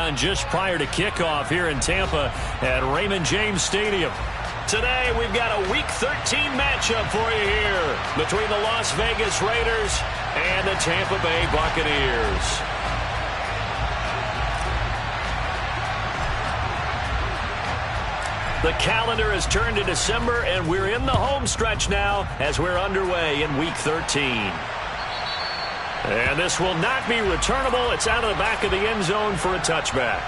begun just prior to kickoff here in Tampa at Raymond James Stadium. Today, we've got a Week 13 matchup for you here between the Las Vegas Raiders and the Tampa Bay Buccaneers. The calendar has turned to December, and we're in the home stretch now as we're underway in Week 13. And this will not be returnable. It's out of the back of the end zone for a touchback.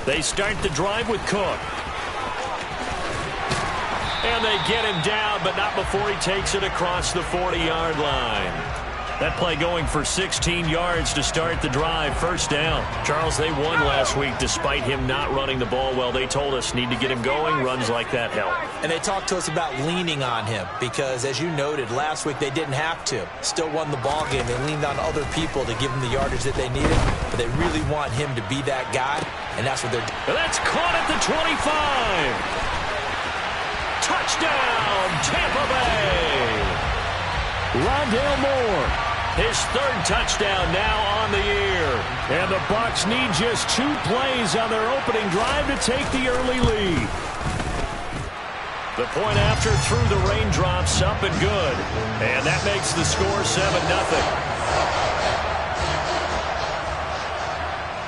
They start the drive with Cook. And they get him down, but not before he takes it across the 40-yard line. That play going for 16 yards to start the drive. First down. Charles, they won last week despite him not running the ball well. They told us need to get him going. Runs like that help. And they talked to us about leaning on him because, as you noted, last week they didn't have to. Still won the ball game. They leaned on other people to give them the yardage that they needed. But they really want him to be that guy, and that's what they're doing. And that's caught at the 25. Touchdown, Tampa Bay. Rondale Moore. His third touchdown now on the year. And the Bucs need just 2 plays on their opening drive to take the early lead. The point after through the raindrops, up and good. And that makes the score 7-0.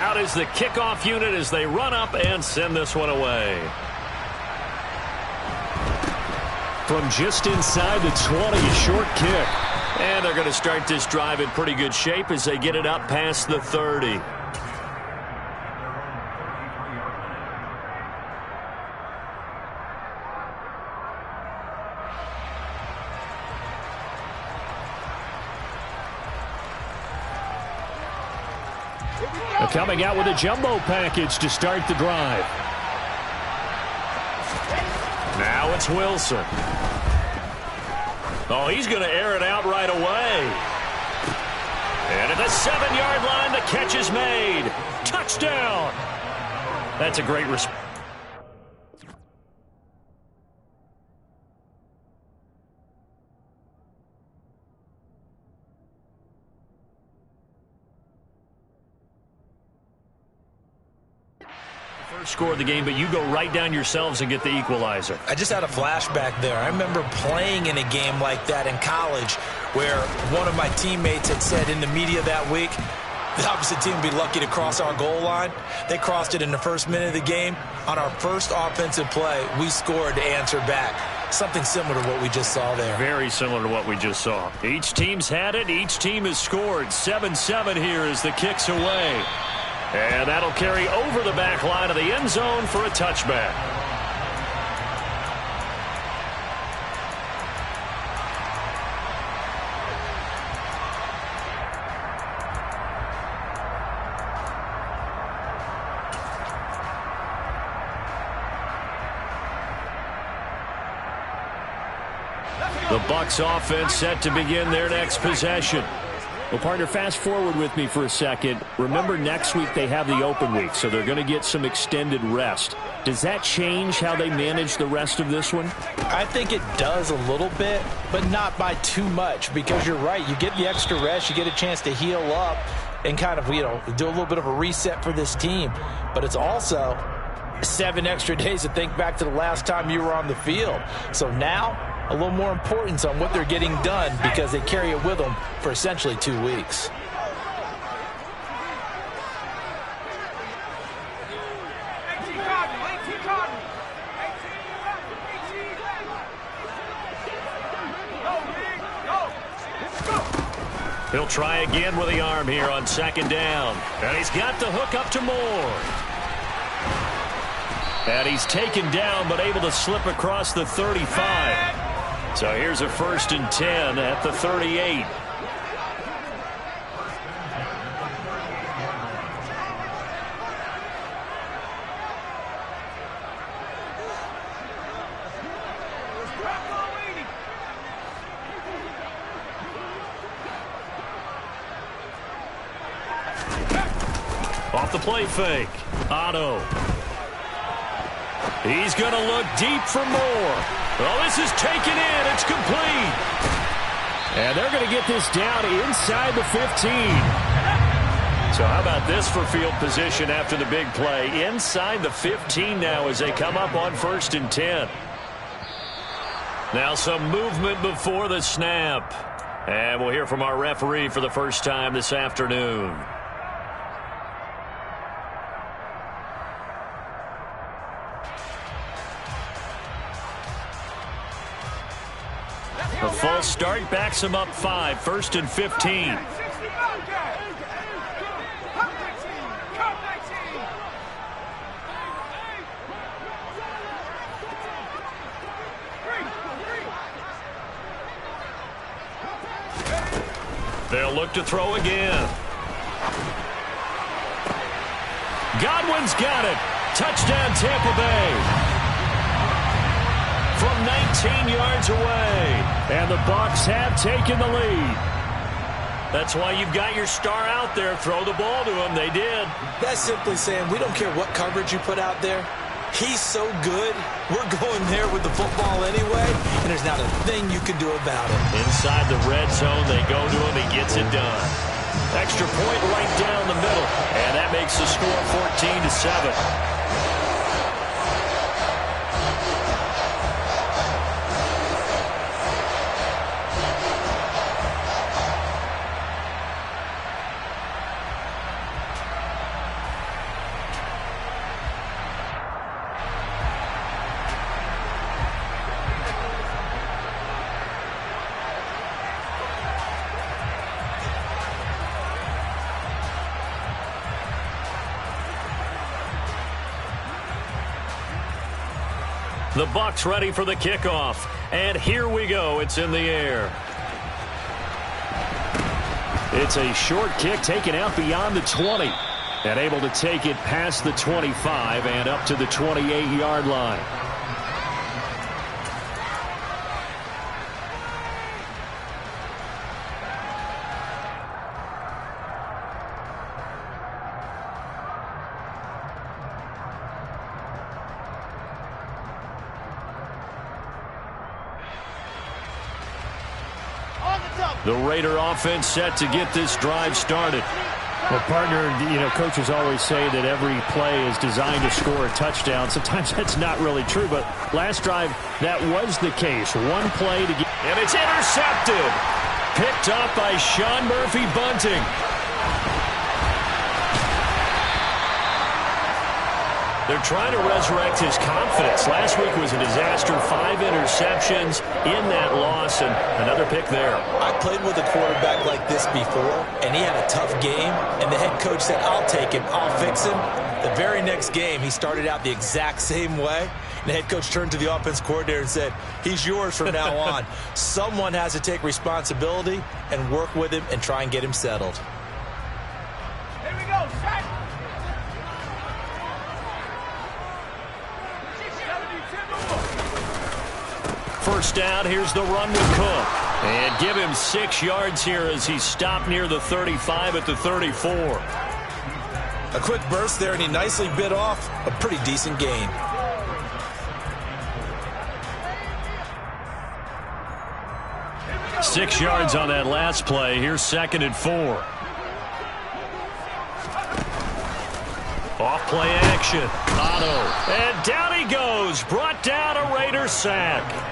Out is the kickoff unit as they run up and send this one away. From just inside the 20, a short kick. And they're going to start this drive in pretty good shape as they get it up past the 30. They're coming out with a jumbo package to start the drive. Now it's Wilson. Oh, he's going to air it out right away. And at the 7-yard line, the catch is made. Touchdown. That's a great response. Score of the game, but you go right down yourselves and get the equalizer. I just had a flashback there. I remember playing in a game like that in college where one of my teammates had said in the media that week, the opposite team would be lucky to cross our goal line. They crossed it in the first minute of the game. On our first offensive play, we scored to answer back. Something similar to what we just saw there. Very similar to what we just saw. Each team's had it. Each team has scored. 7-7 here as the kick's away. And that'll carry over the back line of the end zone for a touchback. The Bucs offense set to begin their next possession. Well, partner, fast forward with me for a second. Remember, next week they have the open week, so they're going to get some extended rest. Does that change how they manage the rest of this one? I think it does a little bit, but not by too much, because you're right. You get the extra rest. You get a chance to heal up and kind of, do a little bit of a reset for this team. But it's also 7 extra days to think back to the last time you were on the field. So now, a little more importance on what they're getting done because they carry it with them for essentially 2 weeks. He'll try again with the arm here on second down. And he's got the hook up to Moore. And he's taken down but able to slip across the 35. So here's a 1st and 10 at the 38. Off the play fake. Otto. He's going to look deep for more. Oh, this is taken in. It's complete. And they're going to get this down inside the 15. So how about this for field position after the big play? Inside the 15 now as they come up on 1st and 10. Now some movement before the snap. And we'll hear from our referee for the first time this afternoon. A false start backs him up 5, 1st and 15. They'll look to throw again. Godwin's got it. Touchdown Tampa Bay. From 19 yards away. And the Bucs have taken the lead. That's why you've got your star out there. Throw the ball to him. They did. That's simply saying we don't care what coverage you put out there. He's so good. We're going there with the football anyway, and there's not a thing you can do about it. Inside the red zone, they go to him. He gets it done. Extra point right down the middle, and that makes the score 14-7. The Bucs ready for the kickoff. And here we go. It's in the air. It's a short kick taken out beyond the 20. And able to take it past the 25 and up to the 28-yard line. The Raider offense set to get this drive started. Well, partner, coaches always say that every play is designed to score a touchdown. Sometimes that's not really true, but last drive, that was the case. One play to get... And it's intercepted. Picked up by Sean Murphy-Bunting. They're trying to resurrect his confidence. Last week was a disaster. 5 interceptions in that loss, and another pick there. I played with a quarterback like this before, and he had a tough game, and the head coach said, I'll take him, I'll fix him. The very next game, he started out the exact same way. And the head coach turned to the offense coordinator and said, he's yours from now on. Someone has to take responsibility and work with him and try and get him settled. Here we go, set. First down, here's the run with Cook. And give him 6 yards here as he stopped near the 35 at the 34. A quick burst there, and he nicely bit off a pretty decent gain. Six yards on that last play. Here's 2nd and 4. Off play action. Otto. And down he goes. Brought down a Raider sack.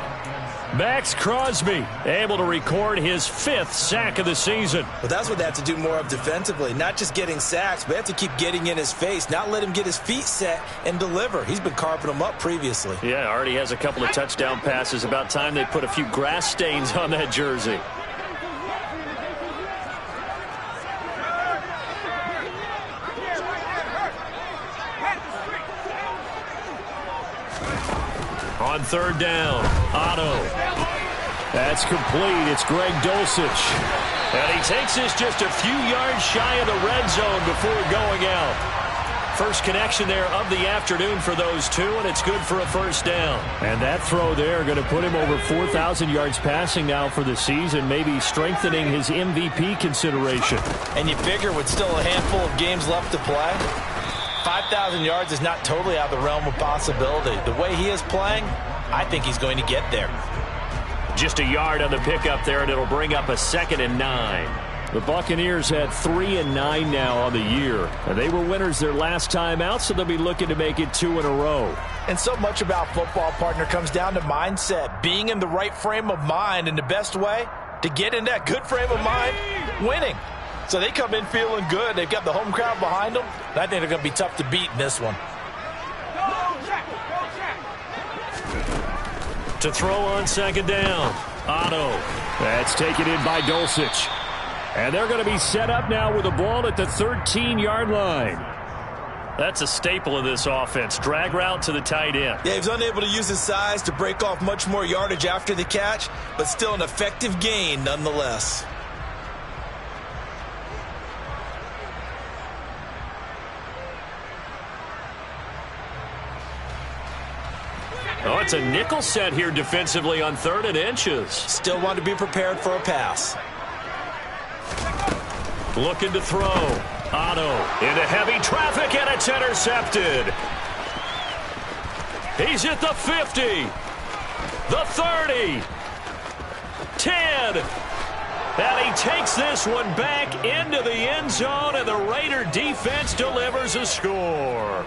Max Crosby able to record his 5th sack of the season. But that's what they have to do more of defensively. Not just getting sacks, but they have to keep getting in his face. Not let him get his feet set and deliver. He's been carving them up previously. Yeah, already has a couple of touchdown passes. About time they put a few grass stains on that jersey. On 3rd down, Otto. That's complete. It's Greg Dulcich. And he takes this just a few yards shy of the red zone before going out. First connection there of the afternoon for those two, and it's good for a first down. And that throw there going to put him over 4,000 yards passing now for the season, maybe strengthening his MVP consideration. And you figure with still a handful of games left to play, 5,000 yards is not totally out of the realm of possibility. The way he is playing, I think he's going to get there. Just a yard on the pickup there, and it'll bring up a 2nd and 9. The Buccaneers had 3 and 9 now on the year. And they were winners their last time out, so they'll be looking to make it 2 in a row. And so much about football, partner, comes down to mindset. Being in the right frame of mind, and the best way to get in that good frame of mind, winning. So they come in feeling good. They've got the home crowd behind them. And I think they're going to be tough to beat in this one. To throw on 2nd down, Otto. That's taken in by Dulcich. And they're going to be set up now with the ball at the 13-yard line. That's a staple of this offense. Drag route to the tight end. Yeah, he was unable to use his size to break off much more yardage after the catch, but still an effective gain nonetheless. Oh, it's a nickel set here defensively on 3rd and inches. Still want to be prepared for a pass. Looking to throw. Otto into heavy traffic, and it's intercepted. He's at the 50, the 30, 10. And he takes this one back into the end zone, and the Raider defense delivers a score.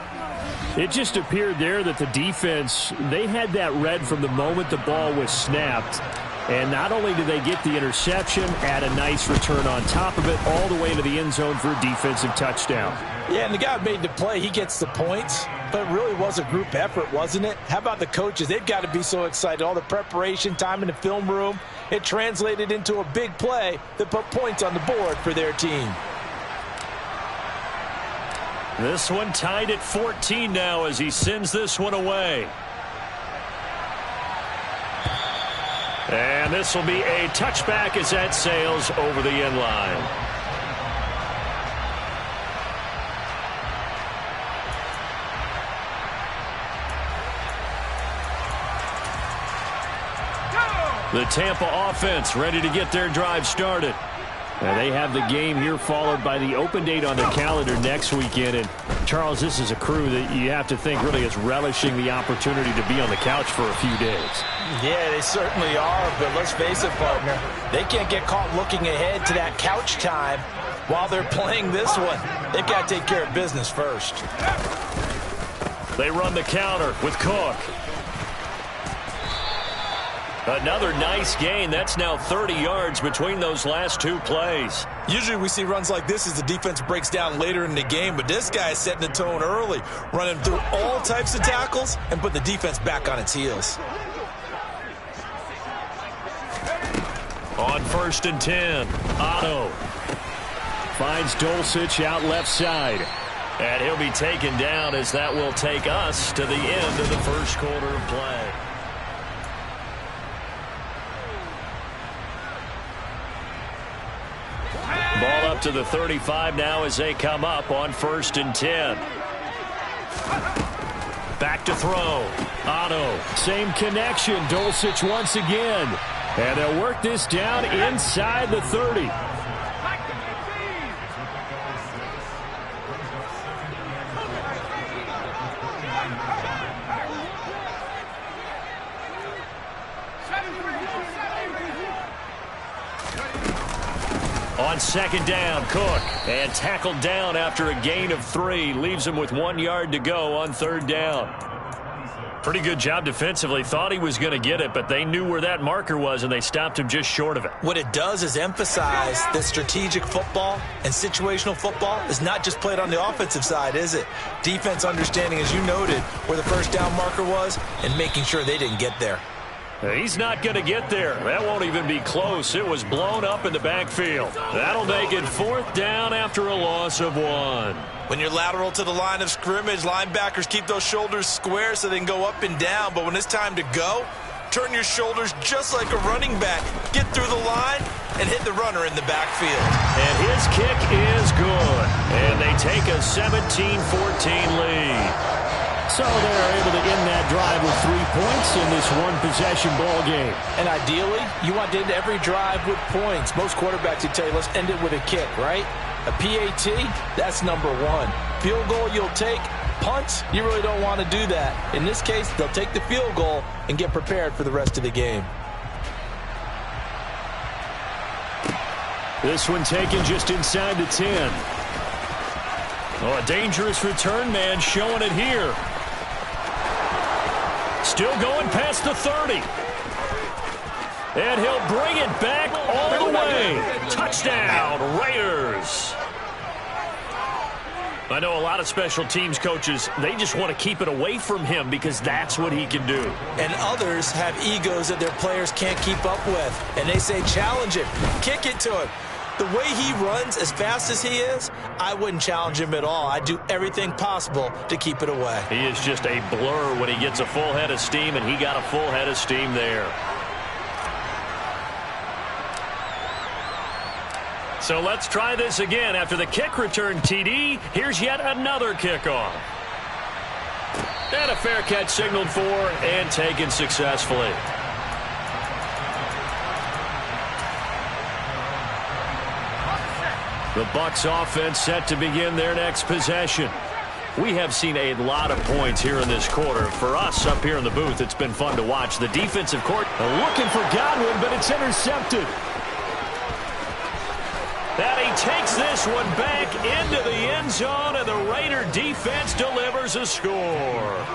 It just appeared there that the defense, they had that read from the moment the ball was snapped. And not only did they get the interception, add a nice return on top of it, all the way into the end zone for a defensive touchdown. Yeah, and the guy made the play. He gets the points, but it really was a group effort, wasn't it? How about the coaches? They've got to be so excited. All the preparation, time in the film room, it translated into a big play that put points on the board for their team. This one tied at 14 now as he sends this one away. And this will be a touchback as that sails over the end line. The Tampa offense ready to get their drive started. Now they have the game here followed by the open date on the calendar next weekend. And, Charles, this is a crew that you have to think really is relishing the opportunity to be on the couch for a few days. Yeah, they certainly are, but let's face it, partner. They can't get caught looking ahead to that couch time while they're playing this one. They've got to take care of business first. They run the counter with Cook. Another nice gain. That's now 30 yards between those last two plays. Usually we see runs like this as the defense breaks down later in the game, but this guy is setting the tone early, running through all types of tackles and put the defense back on its heels. On 1st and 10, Otto finds Dulcich out left side. And he'll be taken down as that will take us to the end of the first quarter of play. Ball up to the 35 now as they come up on 1st and 10. Back to throw. Otto. Same connection. Dulcich once again. And they'll work this down inside the 30. On 2nd down, Cook. And tackled down after a gain of 3. Leaves him with 1 yard to go on 3rd down. Pretty good job defensively. Thought he was going to get it, but they knew where that marker was, and they stopped him just short of it. What it does is emphasize that strategic football and situational football is not just played on the offensive side, is it? Defense understanding, as you noted, where the first down marker was and making sure they didn't get there. He's not going to get there. That won't even be close. It was blown up in the backfield. That'll make it 4th down after a loss of 1. When you're lateral to the line of scrimmage, linebackers keep those shoulders square so they can go up and down. But when it's time to go, turn your shoulders just like a running back, get through the line, and hit the runner in the backfield. And his kick is good. And they take a 17-14 lead. So they're able to end that drive with 3 points in this one-possession ball game. And ideally, you want to end every drive with points. Most quarterbacks would tell you, let's end it with a kick, right? A PAT, that's number one. Field goal you'll take. Punts, you really don't want to do that. In this case, they'll take the field goal and get prepared for the rest of the game. This one taken just inside the 10. Oh, a dangerous return man showing it here. Still going past the 30. And he'll bring it back all the way. Touchdown, Raiders. I know a lot of special teams coaches, they just want to keep it away from him because that's what he can do. And others have egos that their players can't keep up with. And they say, challenge him, kick it to him. The way he runs as fast as he is, I wouldn't challenge him at all. I'd do everything possible to keep it away. He is just a blur when he gets a full head of steam, and he got a full head of steam there. So let's try this again. After the kick return TD, here's yet another kickoff. And a fair catch signaled for and taken successfully. The Bucs offense set to begin their next possession. We have seen a lot of points here in this quarter. For us up here in the booth, it's been fun to watch. The defensive court looking for Godwin, but it's intercepted. And he takes this one back into the end zone, and the Raider defense delivers a score.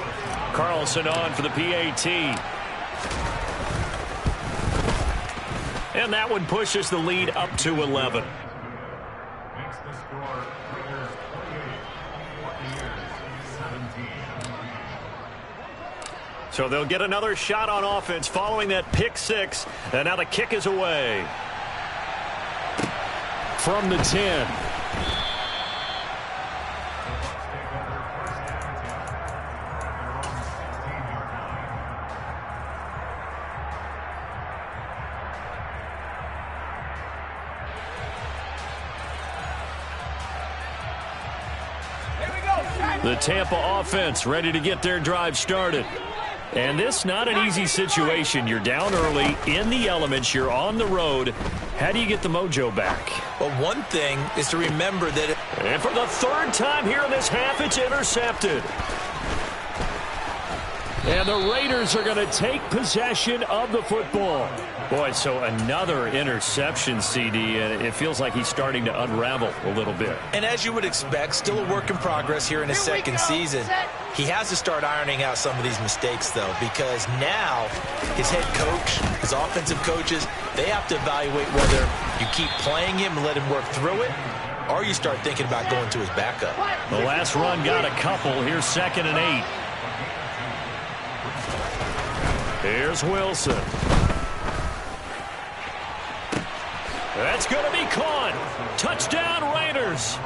Carlson on for the PAT. And that one pushes the lead up to 11. So they'll get another shot on offense following that pick six. And now the kick is away. From the 10. The Tampa offense ready to get their drive started. And this not an easy situation. You're down early, in the elements, you're on the road. How do you get the mojo back? Well, one thing is to remember that... And for the third time here in this half, it's intercepted. And the Raiders are going to take possession of the football. Boy, so another interception, CD, and it feels like he's starting to unravel a little bit. And as you would expect, still a work in progress here in his second season. He has to start ironing out some of these mistakes, though, because now his head coach, his offensive coaches, they have to evaluate whether you keep playing him and let him work through it, or you start thinking about going to his backup. The last run got a couple. Here's 2nd and 8. Here's Wilson. That's going to be caught. Touchdown, Raiders.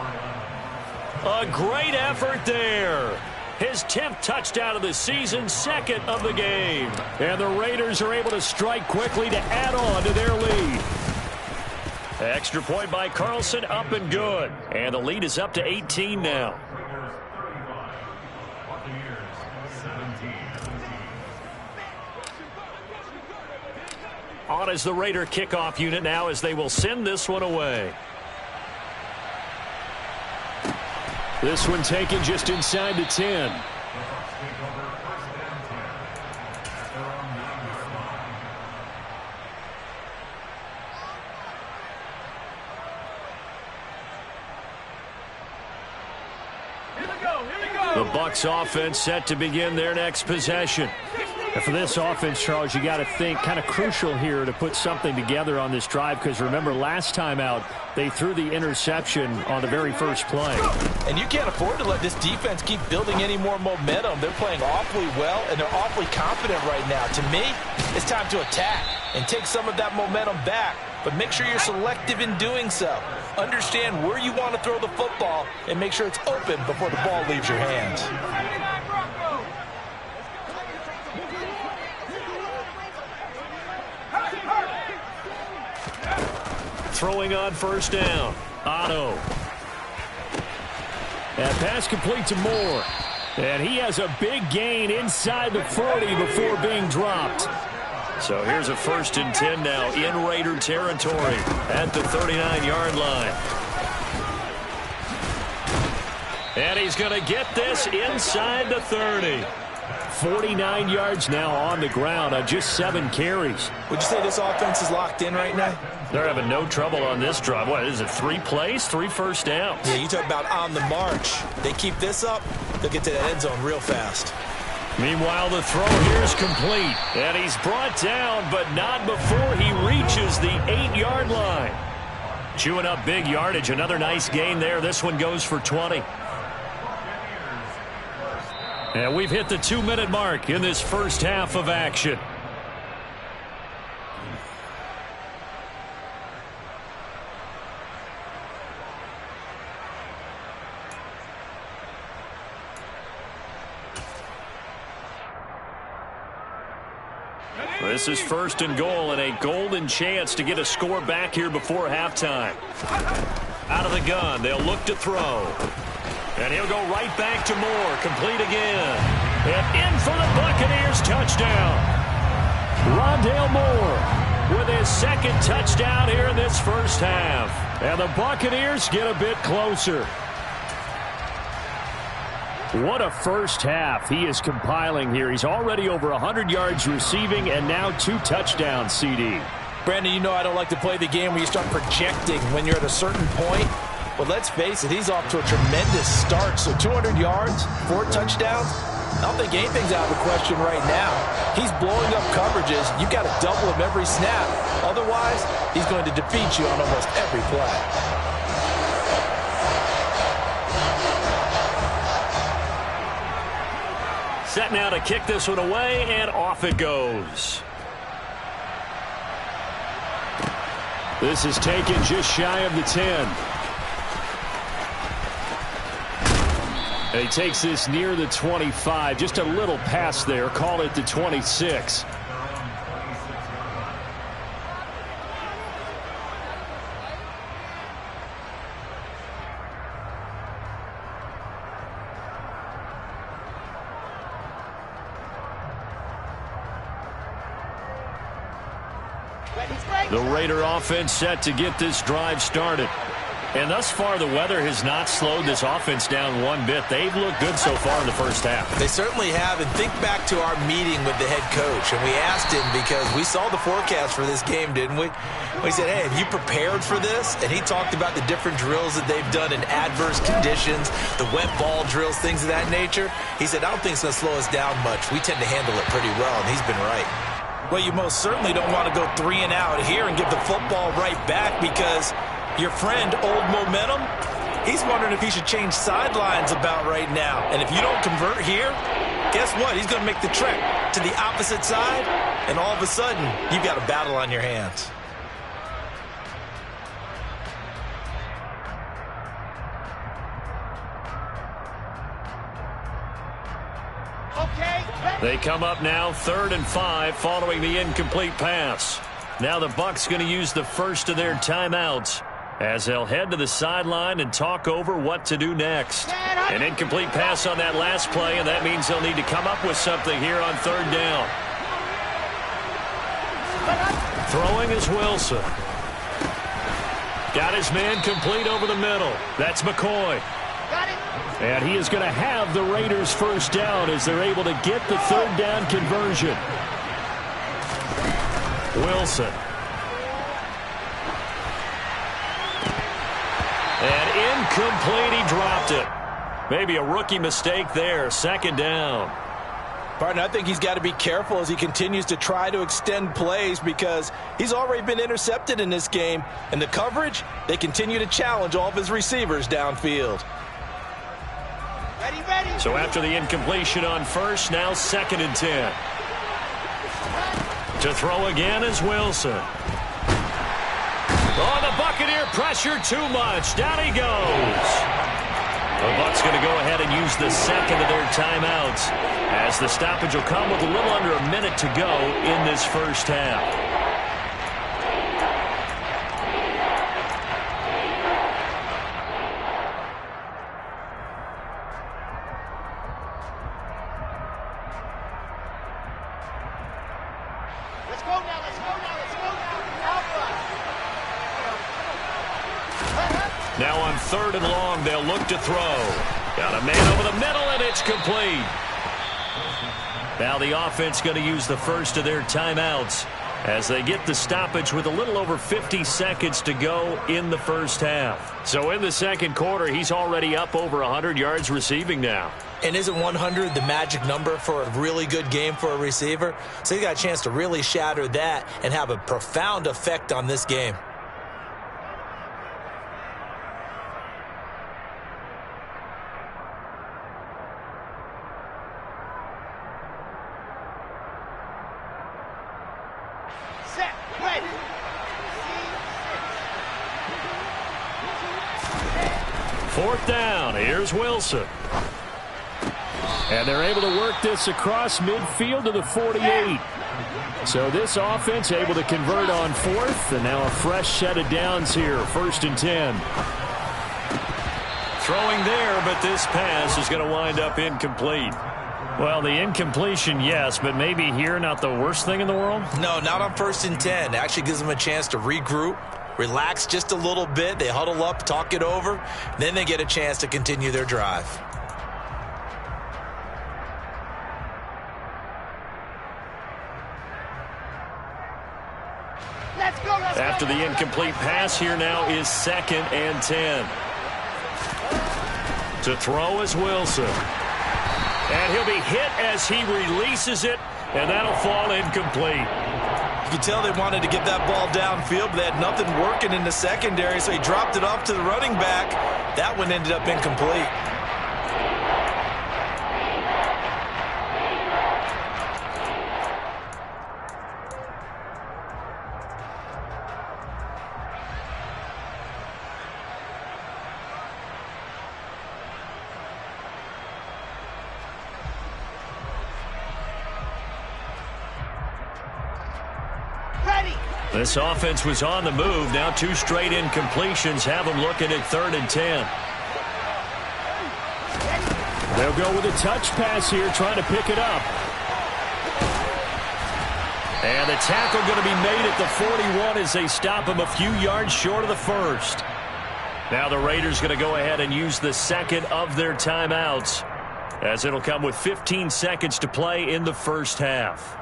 A great effort there. His 10th touchdown of the season, 2nd of the game. And the Raiders are able to strike quickly to add on to their lead. Extra point by Carlson, up and good. And the lead is up to 18 now. On is the Raider kickoff unit now as they will send this one away. This one taken just inside the 10. The Bucs offense set to begin their next possession. And for this offense, Charles, you got to think kind of crucial here to put something together on this drive, because remember last time out they threw the interception on the very first play. And you can't afford to let this defense keep building any more momentum. They're playing awfully well, and they're awfully confident right now. To me, it's time to attack and take some of that momentum back, but make sure you're selective in doing so. Understand where you want to throw the football and make sure it's open before the ball leaves your hands. throwing on first down. Otto. That pass complete to Moore. And he has a big gain inside the 40 before being dropped. So here's a 1st and 10 now in Raider territory at the 39-yard line. And he's going to get this inside the 30. 49 yards now on the ground on just 7 carries. Would you say this offense is locked in right now? They're having no trouble on this drive. What is it, 3 plays, 3 first downs? Yeah, you talk about on the march. They keep this up, they'll get to that end zone real fast. Meanwhile, the throw here is complete. And he's brought down, but not before he reaches the 8-yard line. Chewing up big yardage. Another nice gain there. This one goes for 20. And we've hit the 2-minute mark in this first half of action. This is 1st and goal and a golden chance to get a score back here before halftime. Out of the gun, they'll look to throw. And he'll go right back to Moore. Complete again. And in for the Buccaneers touchdown. Rondale Moore with his 2nd touchdown here in this first half. And the Buccaneers get a bit closer. What a first half he is compiling here. He's already over 100 yards receiving and now 2 touchdowns, CD. Brandon, you know I don't like to play the game where you start projecting when you're at a certain point. But let's face it, he's off to a tremendous start. So 200 yards, 4 touchdowns. I don't think anything's out of the question right now. He's blowing up coverages. You got to double him every snap. Otherwise, he's going to defeat you on almost every play. Set now to kick this one away, and off it goes. This is taken just shy of the 10. And he takes this near the 25. Just a little pass there. Call it the 26. The Raider offense set to get this drive started. And thus far, the weather has not slowed this offense down one bit. They've looked good so far in the first half. They certainly have. And think back to our meeting with the head coach. And we asked him because we saw the forecast for this game, didn't we? We said, hey, have you prepared for this? And he talked about the different drills that they've done in adverse conditions, the wet ball drills, things of that nature. He said, I don't think it's going to slow us down much. We tend to handle it pretty well, and he's been right. Well, you most certainly don't want to go 3 and out here and give the football right back because your friend, Old Momentum, he's wondering if he should change sidelines about right now. And if you don't convert here, guess what? He's going to make the trek to the opposite side, and all of a sudden, you've got a battle on your hands. They come up now 3rd and 5 following the incomplete pass. Now the Bucs going to use the first of their timeouts as they'll head to the sideline and talk over what to do next. An incomplete pass on that last play, and that means they'll need to come up with something here on 3rd down. Throwing is Wilson. Got his man complete over the middle. That's McCoy. And he is going to have the Raiders first down as they're able to get the 3rd down conversion. Wilson. And incomplete, he dropped it. Maybe a rookie mistake there, 2nd down. Partner, I think he's got to be careful as he continues to try to extend plays because he's already been intercepted in this game. And the coverage, they continue to challenge all of his receivers downfield. So after the incompletion on first, now 2nd and 10. To throw again is Wilson. Oh, the Buccaneer pressure too much. Down he goes. The Bucs going to go ahead and use the 2nd of their timeouts as the stoppage will come with a little under a minute to go in this first half. Now on 3rd and long, they'll look to throw. Got a man over the middle, and it's complete. Now the offense going to use the first of their timeouts as they get the stoppage with a little over 50 seconds to go in the first half. So in the second quarter, he's already up over 100 yards receiving now. And isn't 100 the magic number for a really good game for a receiver? So he got a chance to really shatter that and have a profound effect on this game. Set. Ready. 4th down. Here's Wilson. And they're able to work this across midfield to the 48. So this offense able to convert on 4th, and now a fresh set of downs here, 1st and 10. Throwing there, but this pass is going to wind up incomplete. Well, the incompletion, yes, but maybe here not the worst thing in the world? No, not on 1st and 10. It actually gives them a chance to regroup, relax just a little bit. They huddle up, talk it over, then they get a chance to continue their drive. Let's go. After the incomplete pass, here now is 2nd and 10. To throw is Wilson. And he'll be hit as he releases it, and that'll fall incomplete. You could tell they wanted to get that ball downfield, but they had nothing working in the secondary, so he dropped it off to the running back. That one ended up incomplete. This offense was on the move. Now 2 straight incompletions have them looking at 3rd and 10. They'll go with a touch pass here, trying to pick it up. And the tackle going to be made at the 41 as they stop him a few yards short of the 1st. Now the Raiders going to go ahead and use the 2nd of their timeouts, as it'll come with 15 seconds to play in the first half.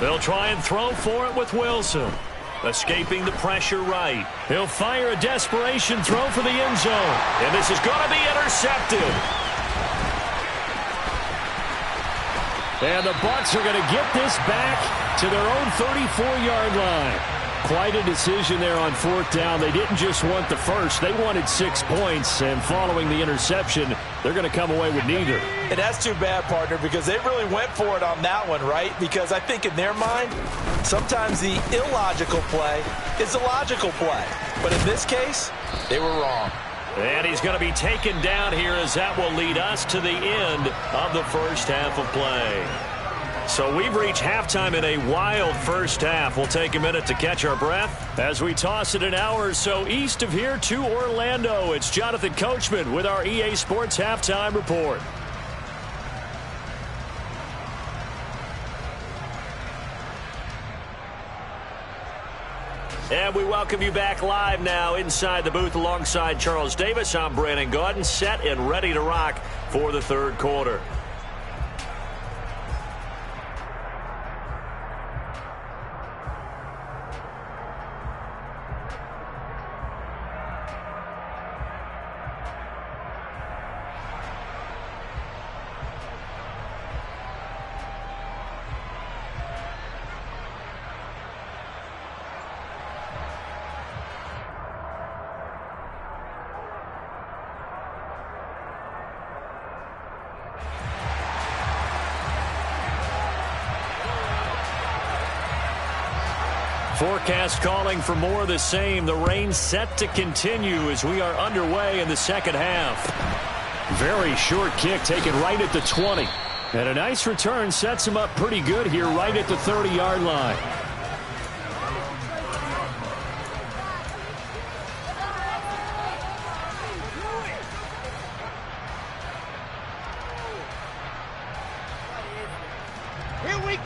They'll try and throw for it with Wilson. Escaping the pressure right. He'll fire a desperation throw for the end zone. And this is going to be intercepted. And the Bucs are going to get this back to their own 34-yard line. Quite a decision there on 4th down. They didn't just want the first. They wanted 6 points. And following the interception, they're going to come away with neither. And that's too bad, partner, because they really went for it on that one, right? Because I think in their mind, sometimes the illogical play is a logical play. But in this case, they were wrong. And he's going to be taken down here, as that will lead us to the end of the first half of play. So we've reached halftime in a wild first half. We'll take a minute to catch our breath as we toss it an hour or so east of here to Orlando. It's Jonathan Coachman with our EA Sports Halftime Report. And we welcome you back live now inside the booth alongside Charles Davis. I'm Brandon Gaudin, set and ready to rock for the third quarter. Forecast calling for more of the same. The rain set to continue as we are underway in the second half. Very short kick taken right at the 20. And a nice return sets him up pretty good here right at the 30-yard line.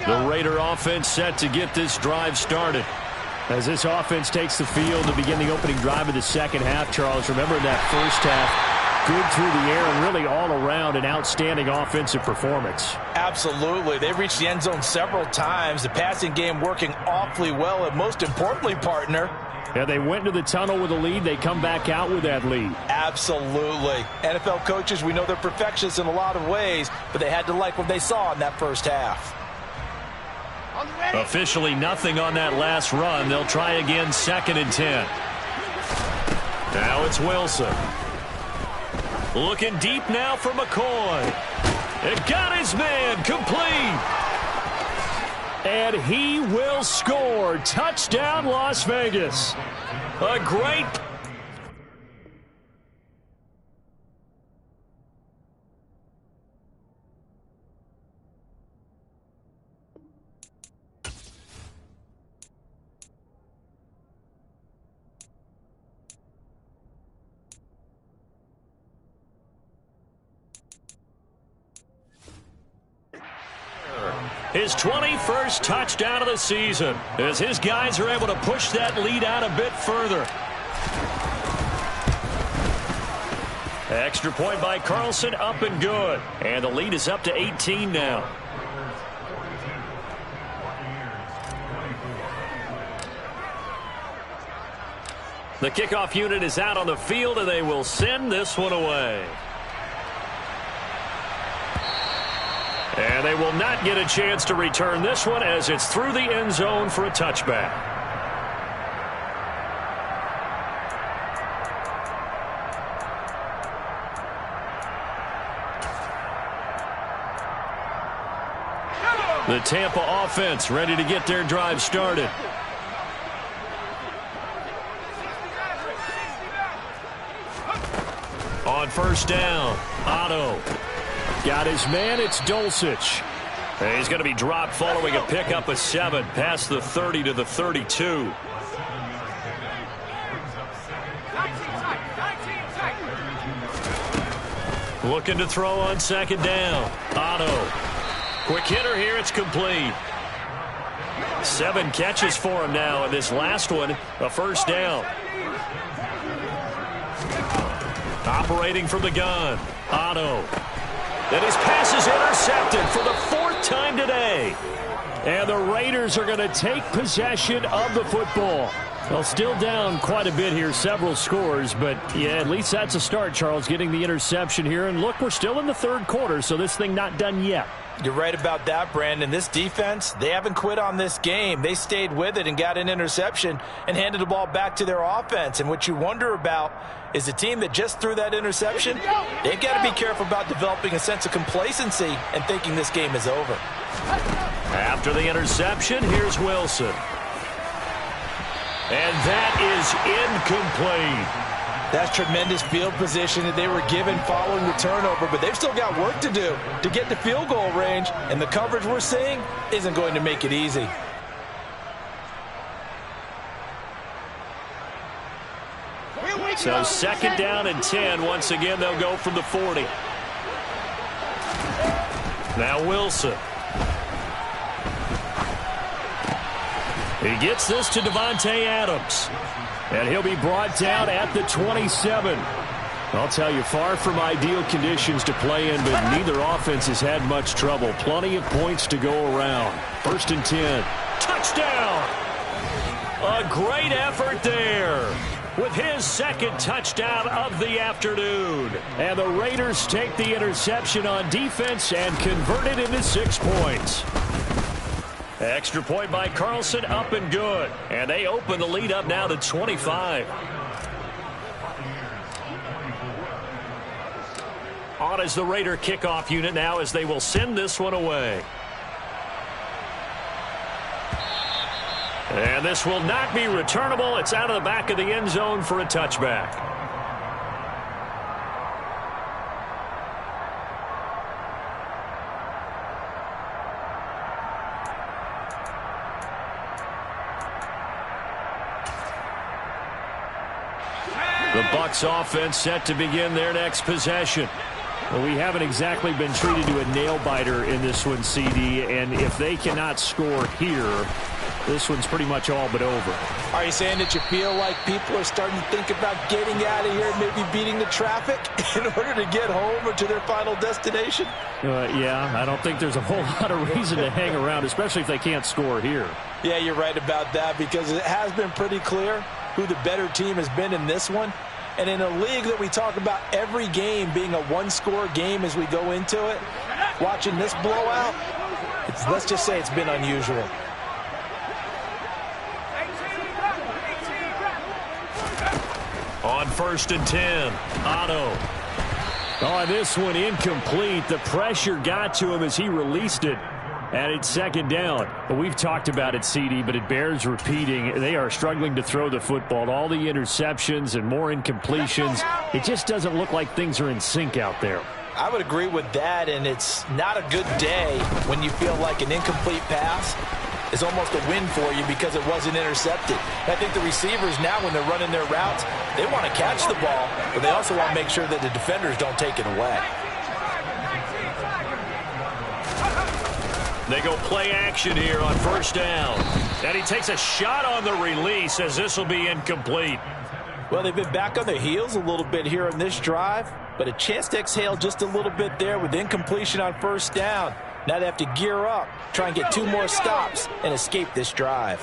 The Raider offense set to get this drive started. As this offense takes the field to begin the opening drive of the second half, Charles, remember in that first half, good through the air and really all around an outstanding offensive performance. Absolutely. They reached the end zone several times. The passing game working awfully well, and most importantly, partner, yeah, they went into the tunnel with a lead. They come back out with that lead. Absolutely. NFL coaches, we know they're perfectionists in a lot of ways, but they had to like what they saw in that first half. Officially nothing on that last run. They'll try again, 2nd and 10. Now it's Wilson. Looking deep now for McCoy. It got his man complete. And he will score. Touchdown, Las Vegas. A great his 21st touchdown of the season as his guys are able to push that lead out a bit further. Extra point by Carlson, up and good. And the lead is up to 18 now. The kickoff unit is out on the field, and they will send this one away. And they will not get a chance to return this one as it's through the end zone for a touchback. The Tampa offense ready to get their drive started. On first down, Otto. Got his man, it's Dulcich. And he's going to be dropped following a pickup of 7 past the 30 to the 32. Looking to throw on 2nd down. Otto. Quick hitter here, it's complete. 7 catches for him now, and this last one, a first down. Operating from the gun, Otto. And his pass is intercepted for the 4th time today. And the Raiders are going to take possession of the football. Well, still down quite a bit here, several scores, but yeah, at least that's a start, Charles, getting the interception here. And look, we're still in the 3rd quarter, so this thing not done yet. You're right about that, Brandon. This defense, they haven't quit on this game. They stayed with it and got an interception and handed the ball back to their offense. And what you wonder about is the team that just threw that interception, they've got to be careful about developing a sense of complacency and thinking this game is over. After the interception, here's Wilson. And that is incomplete. That's tremendous field position that they were given following the turnover, but they've still got work to do to get to field goal range, and the coverage we're seeing isn't going to make it easy. So 2nd down and 10. Once again, they'll go from the 40. Now Wilson. He gets this to Devontae Adams. And he'll be brought down at the 27. I'll tell you, far from ideal conditions to play in, but neither offense has had much trouble. Plenty of points to go around. 1st and 10. Touchdown! A great effort there with his 2nd touchdown of the afternoon. And the Raiders take the interception on defense and convert it into 6 points. Extra point by Carlson, up and good. And they open the lead up now to 25. On is the Raider kickoff unit now as they will send this one away. And this will not be returnable. It's out of the back of the end zone for a touchback. Bucs offense set to begin their next possession. Well, we haven't exactly been treated to a nail-biter in this one, CD, and if they cannot score here, this one's pretty much all but over. Are you saying that you feel like people are starting to think about getting out of here, maybe beating the traffic in order to get home or to their final destination? Yeah, I don't think there's a whole lot of reason to hang around, especially if they can't score here. Yeah, you're right about that, because it has been pretty clear who the better team has been in this one. And in a league that we talk about every game being a one-score game as we go into it, watching this blowout, let's just say it's been unusual. On 1st and 10, Otto. Oh, this one incomplete. The pressure got to him as he released it. And it's 2nd down. But we've talked about it, CD, but it bears repeating. They are struggling to throw the football. All the interceptions and more incompletions. It just doesn't look like things are in sync out there. I would agree with that, and it's not a good day when you feel like an incomplete pass is almost a win for you because it wasn't intercepted. I think the receivers now, when they're running their routes, they want to catch the ball, but they also want to make sure that the defenders don't take it away. They go play action here on 1st down. And he takes a shot on the release as this will be incomplete. Well, they've been back on their heels a little bit here on this drive, but a chance to exhale just a little bit there with incompletion on 1st down. Now they have to gear up, try and get 2 more stops, and escape this drive.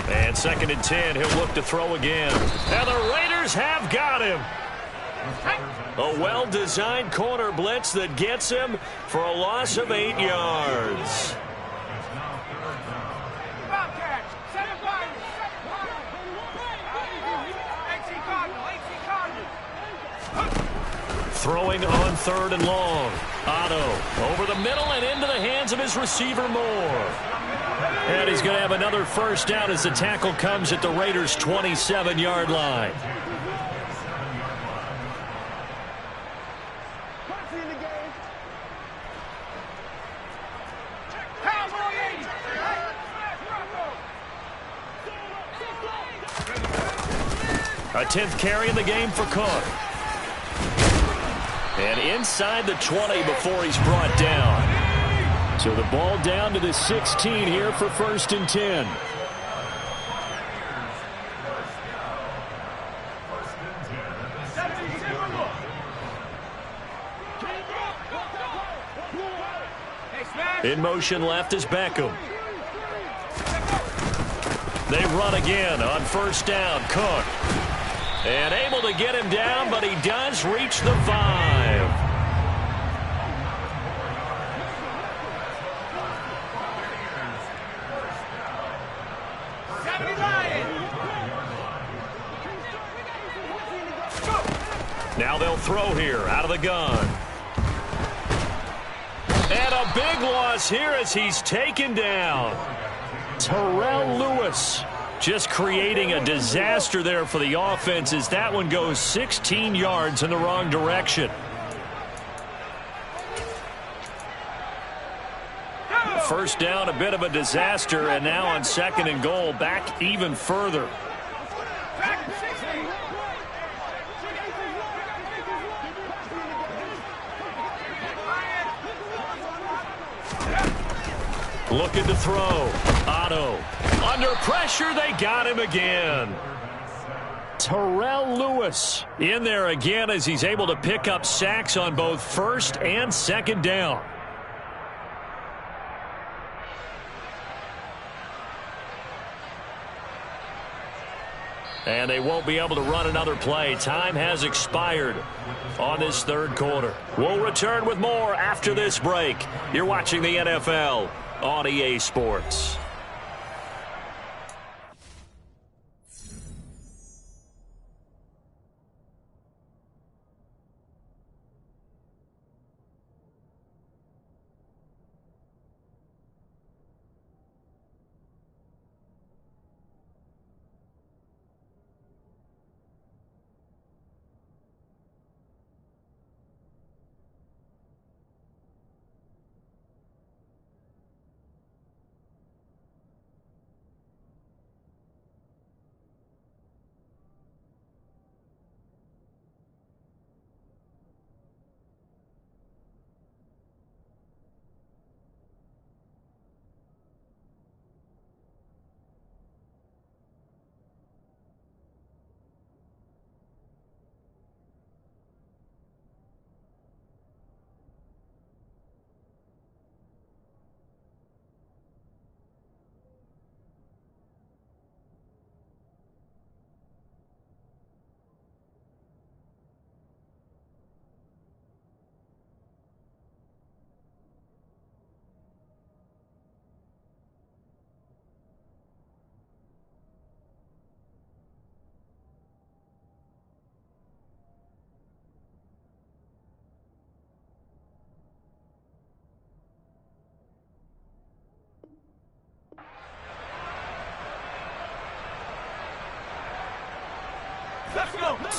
And 2nd and 10, he'll look to throw again. And the Raiders have got him. A well-designed corner blitz that gets him for a loss of 8 yards. Throwing on 3rd and long. Otto over the middle and into the hands of his receiver Moore. And he's going to have another 1st down as the tackle comes at the Raiders' 27-yard line. A 10th carry in the game for Cook. And inside the 20 before he's brought down. So the ball down to the 16 here for 1st and 10. In motion left is Beckham. They run again on 1st down. Cook. And able to get him down, but he does reach the 5. Now they'll throw here out of the gun. And a big loss here as he's taken down. Terrell Lewis just creating a disaster there for the offense as that one goes 16 yards in the wrong direction. First down, a bit of a disaster, and now on 2nd and goal, back even further. Looking to throw. Otto. Under pressure, they got him again. Terrell Lewis in there again as he's able to pick up sacks on both 1st and 2nd down. And they won't be able to run another play. Time has expired on this 3rd quarter. We'll return with more after this break. You're watching the NFL on EA Sports.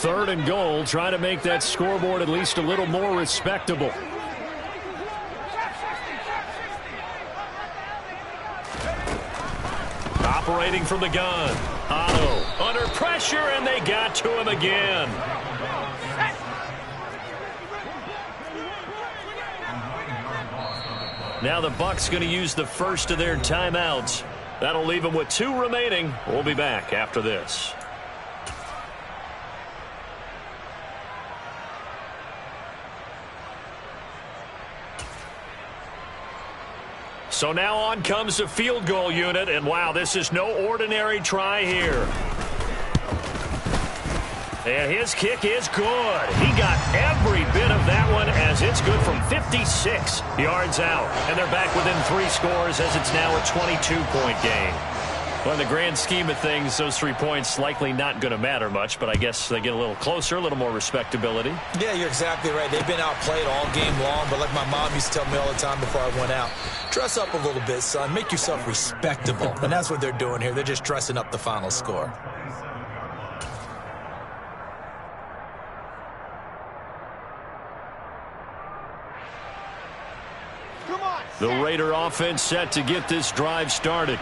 3rd and goal, trying to make that scoreboard at least a little more respectable. Operating from the gun. Otto under pressure, and they got to him again. Now the Bucs going to use the first of their timeouts. That'll leave them with 2 remaining. We'll be back after this. So now on comes the field goal unit, and wow, this is no ordinary try here. And his kick is good. He got every bit of that one as it's good from 56 yards out. And they're back within 3 scores as it's now a 22-point game. Well, in the grand scheme of things, those 3 points likely not going to matter much, but I guess they get a little closer, a little more respectability. Yeah, you're exactly right. They've been outplayed all game long, but like my mom used to tell me all the time before I went out, dress up a little bit, son. Make yourself respectable. And that's what they're doing here. They're just dressing up the final score. The Raider offense set to get this drive started.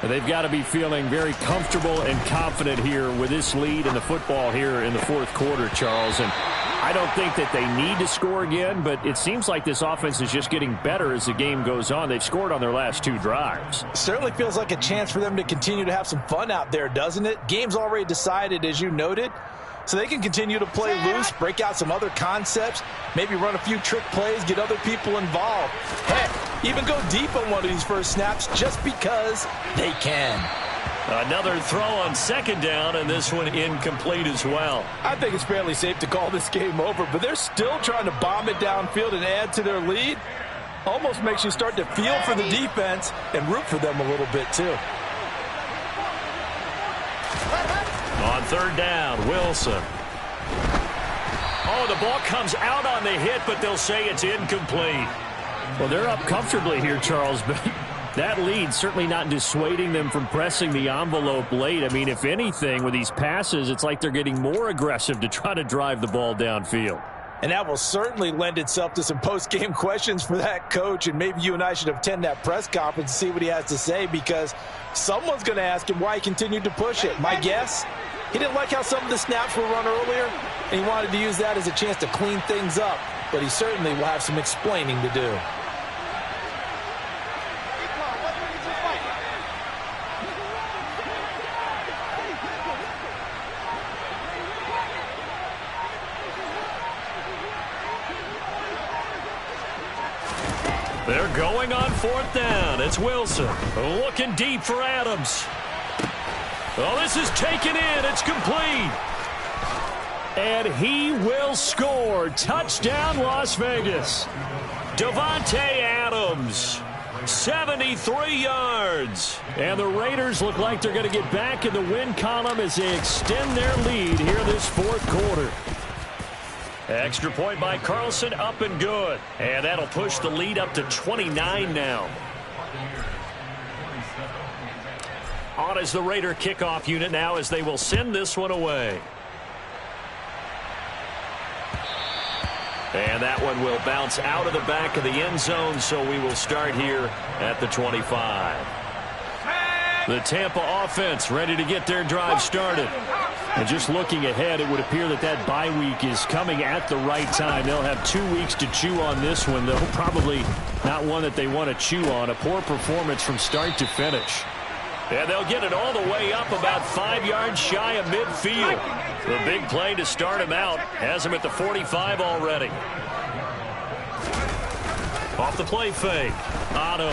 They've got to be feeling very comfortable and confident here with this lead in the football here in the 4th quarter, Charles. And I don't think that they need to score again, but it seems like this offense is just getting better as the game goes on. They've scored on their last 2 drives. Certainly feels like a chance for them to continue to have some fun out there, doesn't it? Game's already decided, as you noted. So they can continue to play loose, break out some other concepts, maybe run a few trick plays, get other people involved. Heck, even go deep on one of these first snaps just because they can. Another throw on 2nd down, and this one incomplete as well. I think it's fairly safe to call this game over, but they're still trying to bomb it downfield and add to their lead. Almost makes you start to feel for the defense and root for them a little bit too. On 3rd down, Wilson. Oh, the ball comes out on the hit, but they'll say it's incomplete. Well, they're up comfortably here, Charles, but that lead certainly not dissuading them from pressing the envelope late. I mean, if anything, with these passes, it's like they're getting more aggressive to try to drive the ball downfield. And that will certainly lend itself to some post-game questions for that coach, and maybe you and I should attend that press conference and see what he has to say, because someone's going to ask him why he continued to push it. My guess, he didn't like how some of the snaps were run earlier, and he wanted to use that as a chance to clean things up, but he certainly will have some explaining to do. They're going on 4th down. It's Wilson looking deep for Adams. Oh, this is taken in. It's complete. And he will score. Touchdown, Las Vegas. Davante Adams, 73 yards. And the Raiders look like they're going to get back in the win column as they extend their lead here this 4th quarter. Extra point by Carlson, up and good. And that'll push the lead up to 29 now. On is the Raider kickoff unit now as they will send this one away. And that one will bounce out of the back of the end zone, so we will start here at the 25. The Tampa offense ready to get their drive started. And just looking ahead, it would appear that that bye week is coming at the right time. They'll have 2 weeks to chew on this one, though probably not one that they want to chew on. A poor performance from start to finish. And they'll get it all the way up about 5 yards shy of midfield. The big play to start him out has him at the 45 already. Off the play fake. Otto.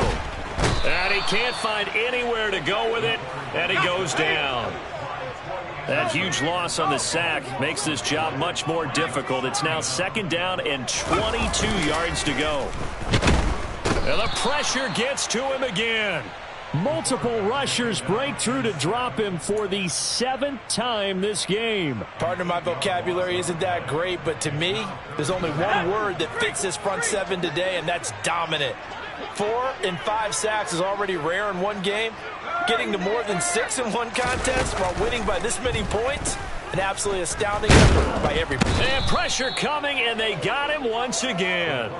And he can't find anywhere to go with it, and he goes down. That huge loss on the sack makes this job much more difficult. It's now 2nd down and 22 yards to go. And the pressure gets to him again. Multiple rushers break through to drop him for the 7th time this game. Partner, my vocabulary isn't that great, but to me, there's only one word that fits this front 7 today, and that's dominant. 4 and 5 sacks is already rare in one game. Getting to more than 6 in one contest while winning by this many points, An absolutely astounding effort by everybody. And pressure coming, and they got him once again.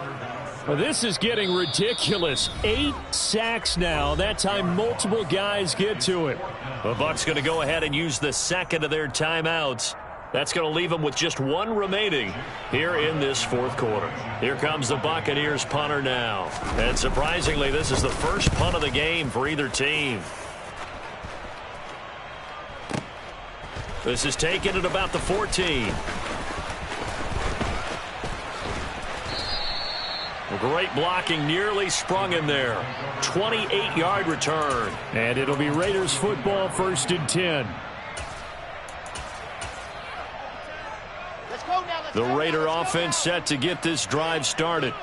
Well, this is getting ridiculous. 8 sacks now. That time multiple guys get to him. The Bucs going to go ahead and use the second of their timeouts. That's going to leave them with just one remaining here in this fourth quarter. Here comes the Buccaneers punter now. And surprisingly, this is the first punt of the game for either team. This is taken at about the 14. Great blocking, nearly sprung him there. 28-yard return. And it'll be Raiders football, 1st and 10. The Raider offense set to get this drive started.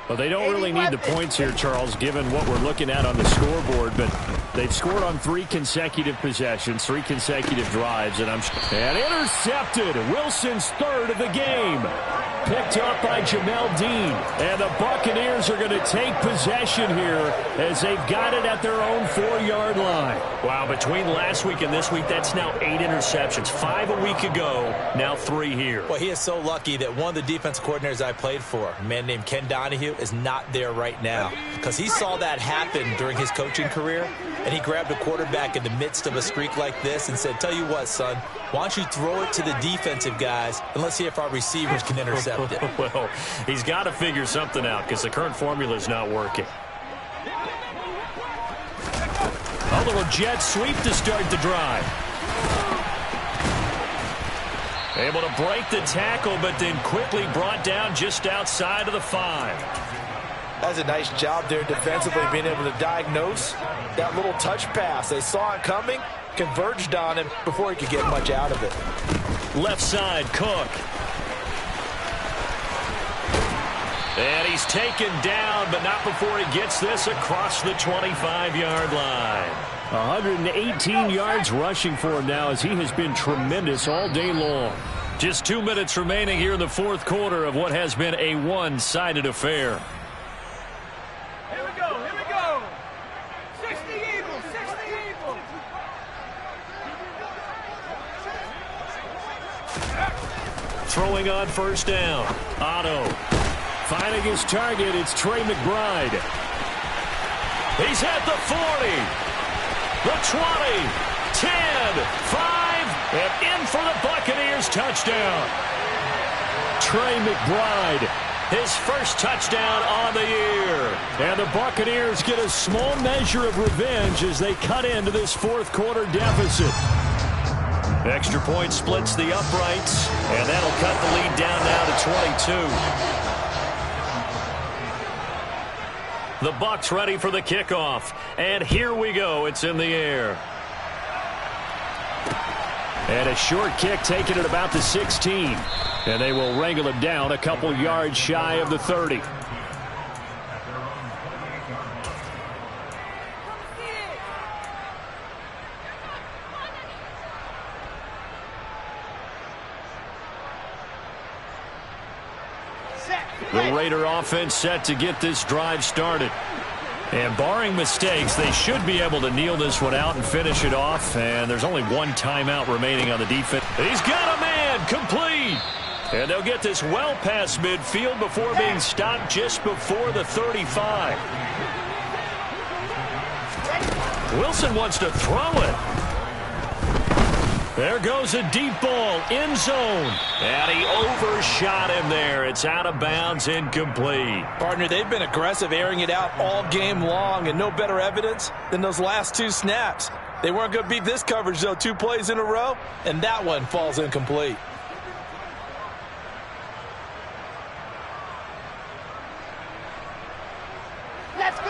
Well, they don't really need the points here, Charles, given what we're looking at on the scoreboard, but they've scored on 3 consecutive possessions, 3 consecutive drives, and intercepted. Wilson's 3rd of the game. Picked up by Jamel Dean, and the Buccaneers are going to take possession here as they've got it at their own 4-yard line. Wow, between last week and this week, that's now 8 interceptions. 5 a week ago, now 3 here. Well, he is so lucky that one of the defense coordinators I played for, a man named Ken Donahue, is not there right now because he saw that happen during his coaching career, and he grabbed a quarterback in the midst of a streak like this and said, tell you what, son, why don't you throw it to the defensive guys and let's see if our receivers can intercept it. Well, he's got to figure something out because the current formula is not working. A little jet sweep to start the drive. Able to break the tackle, but then quickly brought down just outside of the 5. That's a nice job there defensively, being able to diagnose that little touch pass. They saw it coming, converged on him before he could get much out of it. Left side, Cook. And he's taken down, but not before he gets this across the 25-yard line. 118 yards rushing for him now as he has been tremendous all day long. Just 2 minutes remaining here in the fourth quarter of what has been a one-sided affair. Here we go, here we go. 60 Eagles, 60 Eagles. Throwing on first down. Otto. Finding his target, it's Trey McBride. He's at the 40. The 20, 10, 5, and in for the Buccaneers touchdown. Trey McBride, his first touchdown on the year. And the Buccaneers get a small measure of revenge as they cut into this fourth quarter deficit. Extra point splits the uprights, and that'll cut the lead down now to 22. The Bucs ready for the kickoff. And here we go. It's in the air. And a short kick taken at about the 16. And they will wrangle him down a couple yards shy of the 30. The Raider offense set to get this drive started. And barring mistakes, they should be able to kneel this one out and finish it off. And there's only one timeout remaining on the defense. He's got a man, complete. And they'll get this well past midfield before being stopped just before the 35. Wilson wants to throw it. There goes a deep ball, end zone. And he overshot him there. It's out of bounds, incomplete. Partner, they've been aggressive, airing it out all game long, and no better evidence than those last 2 snaps. They weren't going to beat this coverage, though, 2 plays in a row, and that one falls incomplete.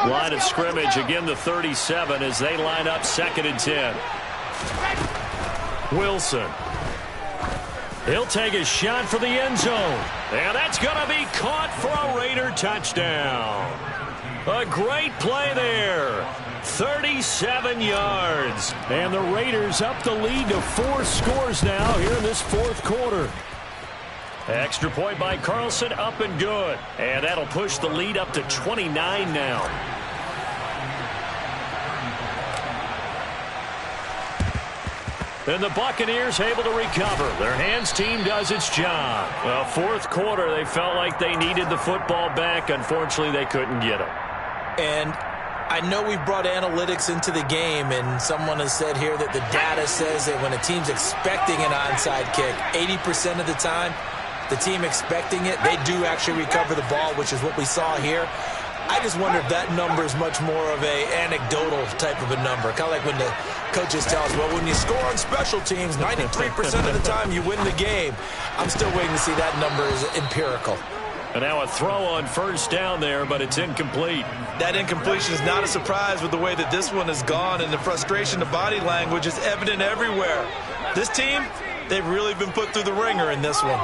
Line of scrimmage, again the 37 as they line up 2nd and 10. Wilson. He'll take a shot for the end zone. And that's going to be caught for a Raider touchdown. A great play there. 37 yards. And the Raiders up the lead to 4 scores now here in this fourth quarter. Extra point by Carlson, up and good. And that'll push the lead up to 29 now. And the Buccaneers able to recover. Their hands team does its job. Well, fourth quarter, they felt like they needed the football back. Unfortunately, they couldn't get it. And I know we brought analytics into the game, and someone has said here that the data says that when a team's expecting an onside kick, 80% of the time, the team expecting it, they do actually recover the ball, which is what we saw here. I just wonder if that number is much more of a anecdotal type of a number. Kind of like when the coaches tell us, well, when you score on special teams, 93% of the time you win the game. I'm still waiting to see that number is empirical. And now a throw on first down there, but it's incomplete. That incompletion is not a surprise with the way that this one has gone, and the frustration, the body language is evident everywhere. This team, they've really been put through the ringer in this one.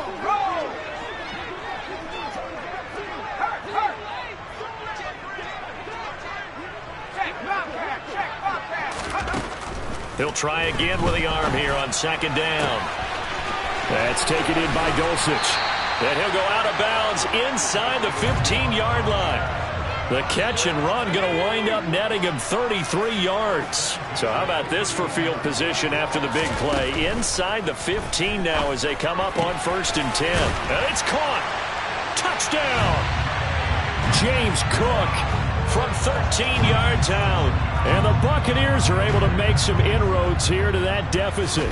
He'll try again with the arm here on second down. That's taken in by Dulcich. And he'll go out of bounds inside the 15-yard line. The catch and run going to wind up netting him 33 yards. So how about this for field position after the big play? Inside the 15 now as they come up on 1st and 10. And it's caught. Touchdown. James Cook from 13 yards out. And the Buccaneers are able to make some inroads here to that deficit.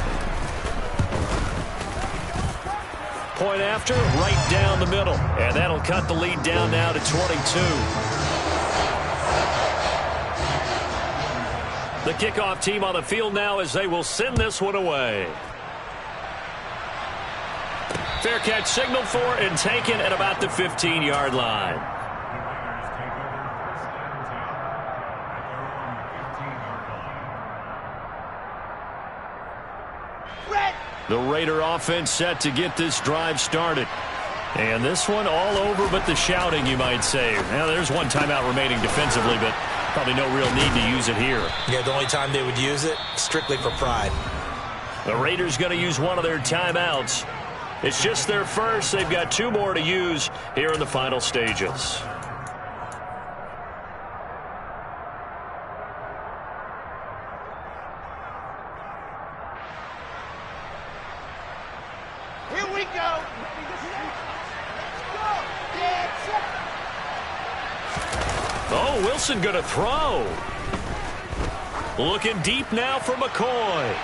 Point after, right down the middle. And that'll cut the lead down now to 22. The kickoff team on the field now as they will send this one away. Fair catch signaled for and taken at about the 15-yard line. The Raider offense set to get this drive started. And this one all over but the shouting, you might say. Now, there's one timeout remaining defensively, but probably no real need to use it here. Yeah, the only time they would use it, strictly for pride. The Raiders going to use one of their timeouts. It's just their first. They've got 2 more to use here in the final stages. Oh, Wilson going to throw. Looking deep now for McCoy.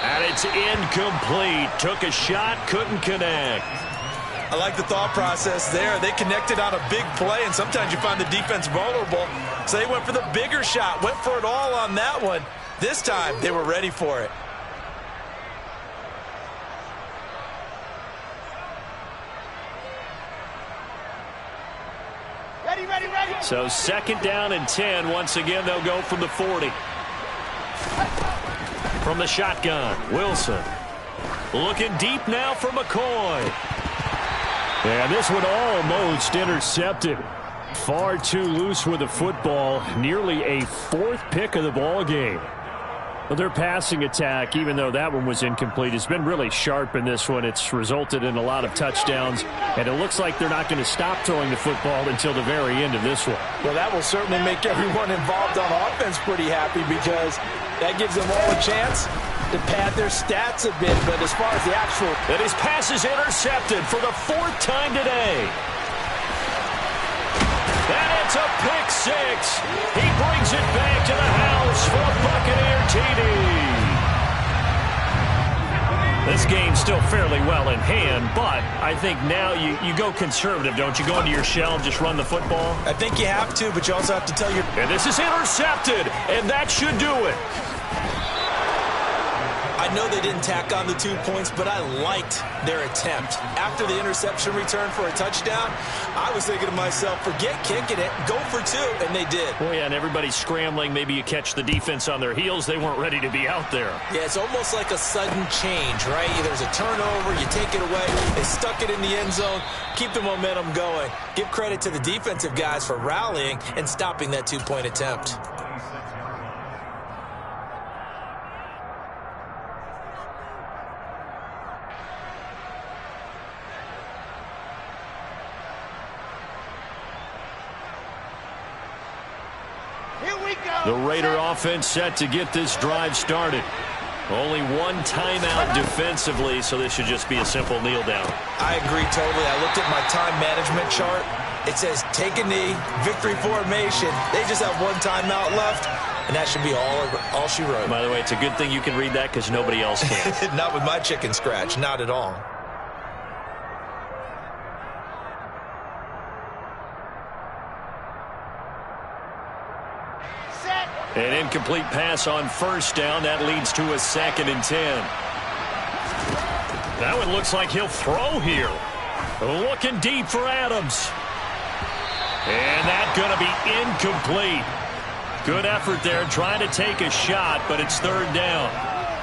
And it's incomplete. Took a shot, couldn't connect. I like the thought process there. They connected on a big play, and sometimes you find the defense vulnerable. So they went for the bigger shot, went for it all on that one. This time, they were ready for it. So 2nd down and 10. Once again, they'll go from the 40. From the shotgun, Wilson. Looking deep now for McCoy. And this one almost intercepted. Far too loose with the football. Nearly a 4th pick of the ball game. Well, their passing attack, even though that one was incomplete, has been really sharp in this one. It's resulted in a lot of touchdowns, and it looks like they're not going to stop throwing the football until the very end of this one. Well, that will certainly make everyone involved on offense pretty happy because that gives them all a chance to pad their stats a bit. But as far as the actual... And his pass is intercepted for the 4th time today. And it's a pick 6. He brings it back to the house for a Buccaneer TD. This game's still fairly well in hand, but I think now you go conservative, don't you? Go into your shell and just run the football? I think you have to, but you also have to tell your... And this is intercepted, and that should do it. I know they didn't tack on the 2 points, but I liked their attempt. After the interception return for a touchdown, I was thinking to myself, forget kicking it, go for 2, and they did. Oh, yeah, and everybody's scrambling. Maybe you catch the defense on their heels. They weren't ready to be out there. Yeah, it's almost like a sudden change, right? There's a turnover, you take it away, they stuck it in the end zone, keep the momentum going. Give credit to the defensive guys for rallying and stopping that 2-point attempt. The Raider offense set to get this drive started. Only one timeout defensively, so this should just be a simple kneel down. I agree totally. I looked at my time management chart. It says take a knee, victory formation. They just have one timeout left, and that should be all she wrote. By the way, it's a good thing you can read that because nobody else can. Not with my chicken scratch. Not at all. An incomplete pass on first down. That leads to a 2nd and 10. That one looks like he'll throw here. Looking deep for Adams. And that's going to be incomplete. Good effort there trying to take a shot, but it's 3rd down.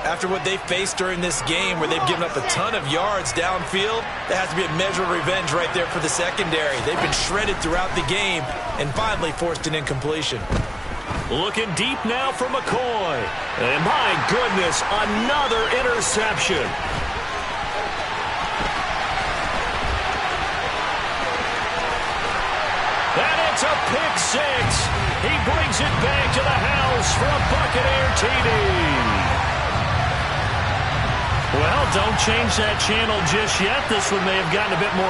After what they faced during this game where they've given up a ton of yards downfield, there has to be a measure of revenge right there for the secondary. They've been shredded throughout the game and finally forced an incompletion. Looking deep now for McCoy. And my goodness, another interception. And it's a pick 6. He brings it back to the house for a Buccaneer TD. Well, don't change that channel just yet. This one may have gotten a bit more